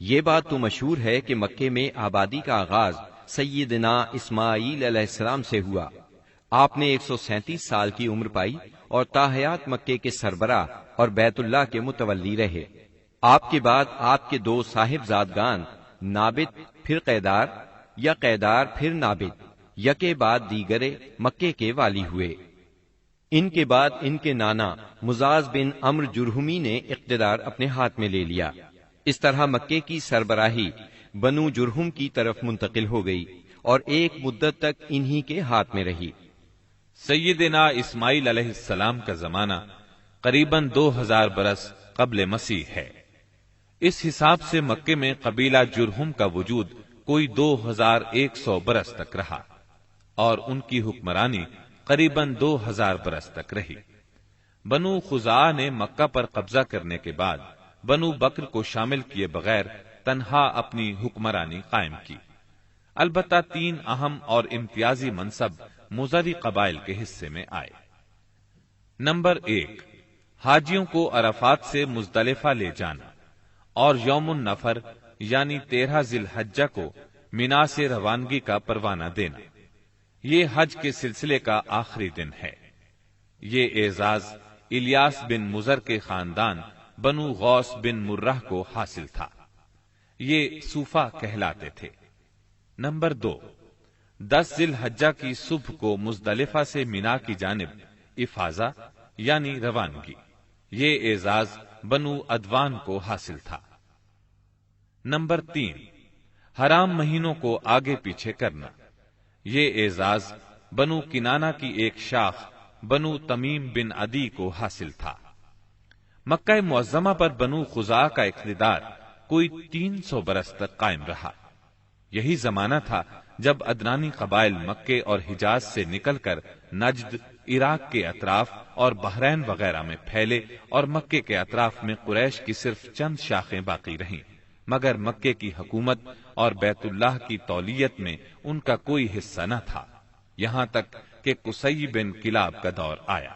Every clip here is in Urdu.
یہ بات تو مشہور ہے کہ مکے میں آبادی کا آغاز سیدنا اسماعیل علیہ السلام سے ہوا۔ آپ نے 137 سال کی عمر پائی اور تاحیات مکے کے سربراہ اور بیت اللہ کے متولی رہے۔ آپ کے بعد آپ کے 2 صاحبزادگان نابت پھر قیدار یا قیدار پھر نابت یکے بعد دیگرے مکے کے والی ہوئے۔ ان کے بعد ان کے نانا مزاز بن عمرو جرہمی نے اقتدار اپنے ہاتھ میں لے لیا۔ اس طرح مکے کی سربراہی بنو جرہم کی طرف منتقل ہو گئی اور ایک مدت تک انہی کے ہاتھ میں رہی۔ سیدنا اسماعیل علیہ السلام کا زمانہ قریباً 2000 برس قبل مسیح ہے۔ اس حساب سے مکے میں قبیلہ جرہم کا وجود کوئی 2100 برس تک رہا اور ان کی حکمرانی قریباً 2000 برس تک رہی۔ بنو خزاعہ نے مکہ پر قبضہ کرنے کے بعد بنو بکر کو شامل کیے بغیر تنہا اپنی حکمرانی قائم کی۔ البتہ 3 اہم اور امتیازی منصب مضری قبائل کے حصے میں آئے۔ نمبر 1، حاجیوں کو عرفات سے مزدلفہ لے جانا اور یوم النفر یعنی 13 ذی الحجہ کو مینا سے روانگی کا پروانہ دینا۔ یہ حج کے سلسلے کا آخری دن ہے۔ یہ اعزاز الیاس بن مضر کے خاندان بنو غوث بن مرہ کو حاصل تھا۔ یہ صوفہ کہلاتے تھے۔ نمبر 2، 10 ذی الحجہ کی صبح کو مزدلفہ سے مینا کی جانب افاضہ یعنی روانگی۔ یہ اعزاز بنو ادوان کو حاصل تھا۔ نمبر 3، حرام مہینوں کو آگے پیچھے کرنا۔ یہ اعزاز بنو کنانہ کی ایک شاخ بنو تمیم بن عدی کو حاصل تھا۔ مکہ معظمہ پر بنو خزاعہ کا اقتدار کوئی 300 برس تک قائم رہا۔ یہی زمانہ تھا جب ادنانی قبائل مکے اور حجاز سے نکل کر نجد، عراق کے اطراف اور بحرین وغیرہ میں پھیلے اور مکے کے اطراف میں قریش کی صرف چند شاخیں باقی رہیں، مگر مکے کی حکومت اور بیت اللہ کی تولیت میں ان کا کوئی حصہ نہ تھا، یہاں تک کہ قصی بن کلاب کا دور آیا۔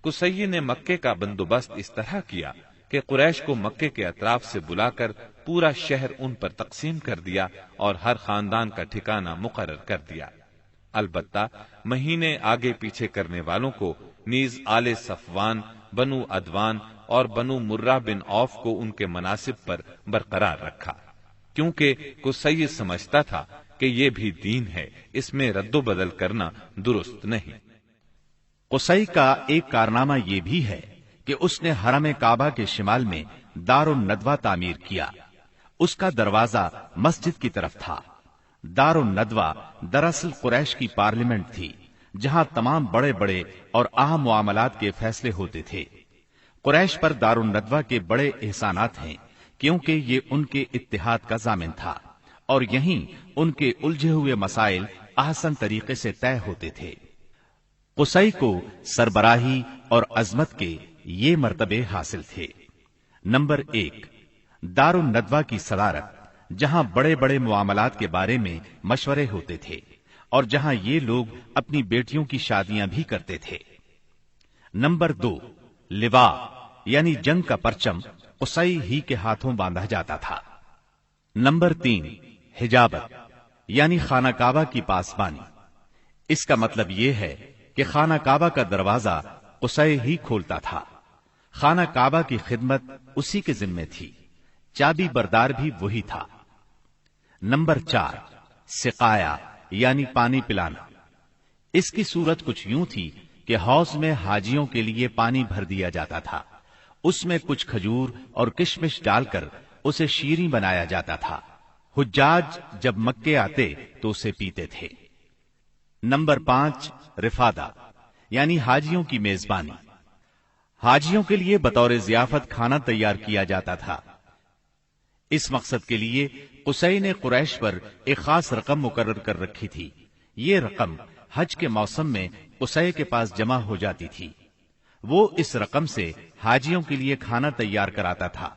قصی نے مکے کا بندوبست اس طرح کیا کہ قریش کو مکے کے اطراف سے بلا کر پورا شہر ان پر تقسیم کر دیا اور ہر خاندان کا ٹھکانہ مقرر کر دیا۔ البتہ مہینے آگے پیچھے کرنے والوں کو نیز آل صفوان، بنو ادوان اور بنو مرہ بن عوف کو ان کے مناصب پر برقرار رکھا، کیونکہ قصی سمجھتا تھا کہ یہ بھی دین ہے، اس میں رد و بدل کرنا درست نہیں۔ قصی کا ایک کارنامہ یہ بھی ہے کہ اس نے حرم کعبہ کے شمال میں دار الندوہ تعمیر کیا۔ اس کا دروازہ مسجد کی طرف تھا۔ دار الندوہ دراصل قریش کی پارلیمنٹ تھی، جہاں تمام بڑے بڑے اور اہم معاملات کے فیصلے ہوتے تھے۔ قریش پر دار الندوہ کے بڑے احسانات ہیں، کیونکہ یہ ان کے اتحاد کا ضامن تھا اور یہیں ان کے الجھے ہوئے مسائل احسن طریقے سے طے ہوتے تھے۔ قصی کو سربراہی اور عظمت کے یہ مرتبے حاصل تھے۔ نمبر 1، دار الندوہ کی صدارت، جہاں بڑے بڑے معاملات کے بارے میں مشورے ہوتے تھے اور جہاں یہ لوگ اپنی بیٹیوں کی شادیاں بھی کرتے تھے۔ نمبر 2، لوا یعنی جنگ کا پرچم قصی ہی کے ہاتھوں باندھا جاتا تھا۔ نمبر 3، حجابت یعنی خانہ کعبہ کی پاسبانی۔ اس کا مطلب یہ ہے کہ خانہ کعبہ کا دروازہ قصی ہی کھولتا تھا۔ خانہ کعبہ کی خدمت اسی کے ذمے تھی، چابی بردار بھی وہی تھا۔ نمبر 4، سقایا یعنی پانی پلانا۔ اس کی صورت کچھ یوں تھی کہ حوض میں حاجیوں کے لیے پانی بھر دیا جاتا تھا، اس میں کچھ کھجور اور کشمش ڈال کر اسے شیریں بنایا جاتا تھا۔ حجاج جب مکے آتے تو اسے پیتے تھے۔ نمبر 5، رفادہ یعنی حاجیوں کی میزبانی۔ حاجیوں کے لیے بطور ضیافت کھانا تیار کیا جاتا تھا۔ اس مقصد کے لیے قصی نے قریش پر ایک خاص رقم مقرر کر رکھی تھی۔ یہ رقم حج کے موسم میں قصی کے پاس جمع ہو جاتی تھی۔ وہ اس رقم سے حاجیوں کے لیے کھانا تیار کراتا تھا۔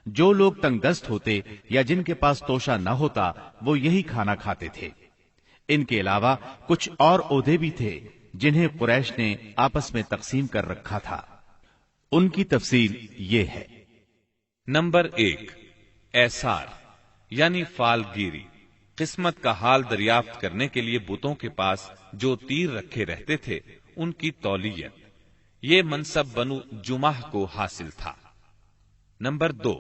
جو لوگ تنگ دست ہوتے یا جن کے پاس توشہ نہ ہوتا وہ یہی کھانا کھاتے تھے۔ ان کے علاوہ کچھ اور عہدے بھی تھے جنہیں قریش نے آپس میں تقسیم کر رکھا تھا۔ ان کی تفصیل یہ ہے۔ نمبر 1، ایسار یعنی فال گیری، قسمت کا حال دریافت کرنے کے لیے بتوں کے پاس جو تیر رکھے رہتے تھے ان کی تولیت، یہ منصب بنو جمح کو حاصل تھا۔ نمبر 2،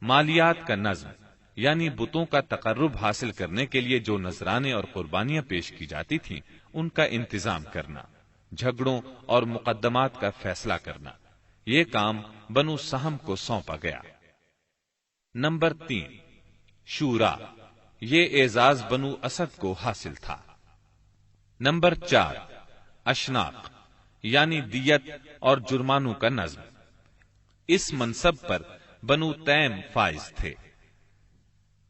مالیات کا نظم یعنی بتوں کا تقرب حاصل کرنے کے لیے جو نذرانے اور قربانیاں پیش کی جاتی تھیں ان کا انتظام کرنا، جھگڑوں اور مقدمات کا فیصلہ کرنا، یہ کام بنو سہم کو سونپا گیا۔ نمبر 3، شورا، یہ اعزاز بنو اسد کو حاصل تھا۔ نمبر 4، اشناق یعنی دیت اور جرمانوں کا نظم، اس منصب پر بنو تیم فائز تھے۔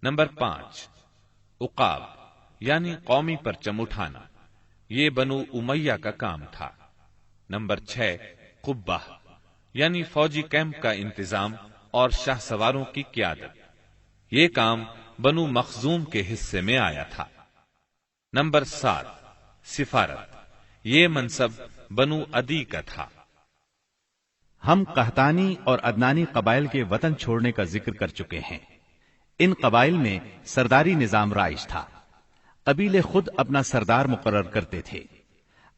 نمبر 5، عقاب یعنی قومی پرچم اٹھانا، یہ بنو امیہ کا کام تھا۔ نمبر 6، قبہ یعنی فوجی کیمپ کا انتظام اور شاہ سواروں کی قیادت، یہ کام بنو مخزوم کے حصے میں آیا تھا۔ نمبر 7، سفارت، یہ منصب بنو عدی کا تھا۔ ہم قحطانی اور عدنانی قبائل کے وطن چھوڑنے کا ذکر کر چکے ہیں۔ ان قبائل میں سرداری نظام رائج تھا، قبیلے خود اپنا سردار مقرر کرتے تھے۔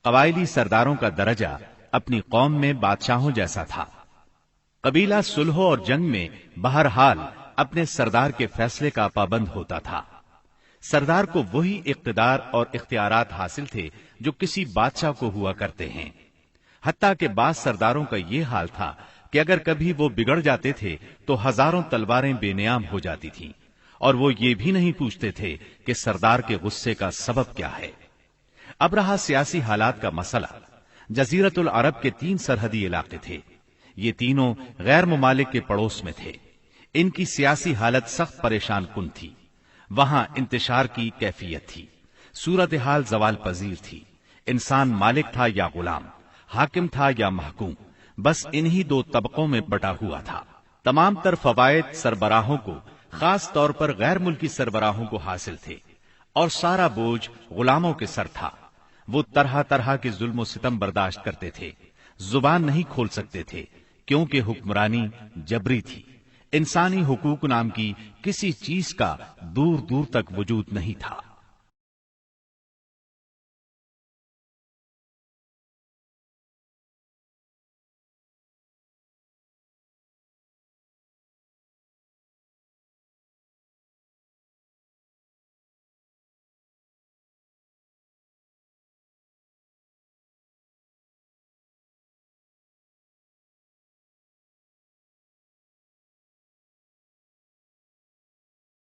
قبائلی سرداروں کا درجہ اپنی قوم میں بادشاہوں جیسا تھا۔ قبیلہ صلح اور جنگ میں بہرحال اپنے سردار کے فیصلے کا پابند ہوتا تھا۔ سردار کو وہی اقتدار اور اختیارات حاصل تھے جو کسی بادشاہ کو ہوا کرتے ہیں۔ حتیٰ کہ بعض سرداروں کا یہ حال تھا کہ اگر کبھی وہ بگڑ جاتے تھے تو ہزاروں تلواریں بے نیام ہو جاتی تھیں، اور وہ یہ بھی نہیں پوچھتے تھے کہ سردار کے غصے کا سبب کیا ہے۔ اب رہا سیاسی حالات کا مسئلہ۔ جزیرت العرب کے 3 سرحدی علاقے تھے، یہ تینوں غیر ممالک کے پڑوس میں تھے۔ ان کی سیاسی حالت سخت پریشان کن تھی۔ وہاں انتشار کی کیفیت تھی، صورتحال زوال پذیر تھی۔ انسان مالک تھا یا غلام، حاکم تھا یا محکوم، بس انہی 2 طبقوں میں بٹا ہوا تھا۔ تمام تر فوائد سربراہوں کو، خاص طور پر غیر ملکی سربراہوں کو حاصل تھے، اور سارا بوجھ غلاموں کے سر تھا۔ وہ طرح طرح کے ظلم و ستم برداشت کرتے تھے، زبان نہیں کھول سکتے تھے کیونکہ حکمرانی جبری تھی۔ انسانی حقوق نام کی کسی چیز کا دور دور تک وجود نہیں تھا۔